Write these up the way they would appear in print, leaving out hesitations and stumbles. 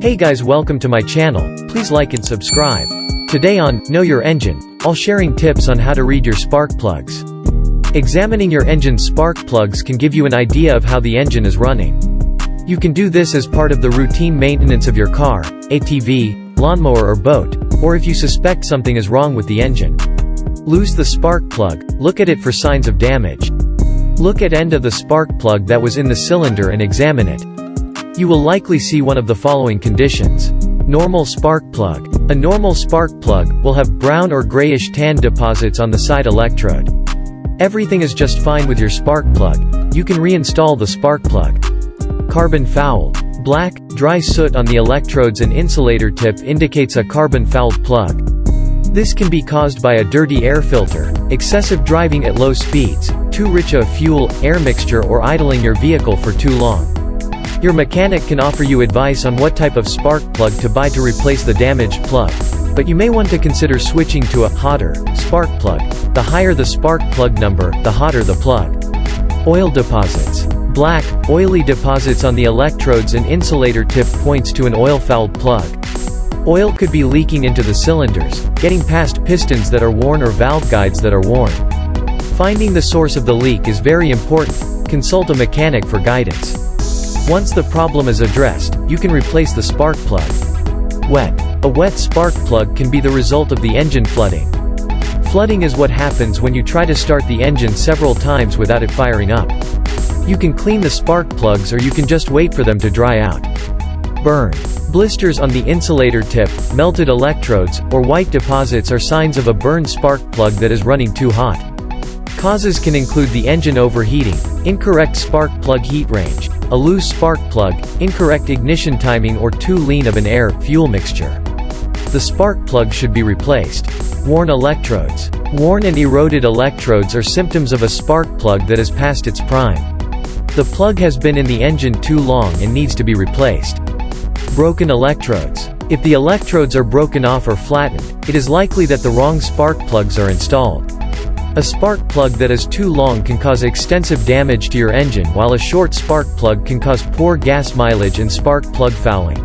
Hey guys, welcome to my channel. Please like and subscribe. Today on Know Your Engine, I'll sharing tips on how to read your spark plugs. Examining your engine's spark plugs can give you an idea of how the engine is running. You can do this as part of the routine maintenance of your car, ATV, lawnmower or boat, or if you suspect something is wrong with the engine. Loose the spark plug, look at it for signs of damage. Look at end of the spark plug that was in the cylinder and examine it. You will likely see one of the following conditions. Normal spark plug. A normal spark plug will have brown or grayish tan deposits on the side electrode. Everything is just fine with your spark plug. You can reinstall the spark plug. Carbon foul. Black, dry soot on the electrodes and insulator tip indicates a carbon fouled plug. This can be caused by a dirty air filter, excessive driving at low speeds, too rich a fuel, air mixture or idling your vehicle for too long. Your mechanic can offer you advice on what type of spark plug to buy to replace the damaged plug. But you may want to consider switching to a hotter spark plug. The higher the spark plug number, the hotter the plug. Oil deposits. Black, oily deposits on the electrodes and insulator tip points to an oil-fouled plug. Oil could be leaking into the cylinders, getting past pistons that are worn or valve guides that are worn. Finding the source of the leak is very important. Consult a mechanic for guidance. Once the problem is addressed, you can replace the spark plug. Wet. A wet spark plug can be the result of the engine flooding. Flooding is what happens when you try to start the engine several times without it firing up. You can clean the spark plugs or you can just wait for them to dry out. Burn. Blisters on the insulator tip, melted electrodes, or white deposits are signs of a burned spark plug that is running too hot. Causes can include the engine overheating, incorrect spark plug heat range, a loose spark plug, incorrect ignition timing or too lean of an air-fuel mixture. The spark plug should be replaced. Worn electrodes. Worn and eroded electrodes are symptoms of a spark plug that is past its prime. The plug has been in the engine too long and needs to be replaced. Broken electrodes. If the electrodes are broken off or flattened, it is likely that the wrong spark plugs are installed. A spark plug that is too long can cause extensive damage to your engine, while a short spark plug can cause poor gas mileage and spark plug fouling.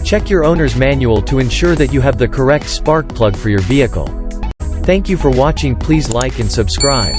Check your owner's manual to ensure that you have the correct spark plug for your vehicle. Thank you for watching. Please like and subscribe.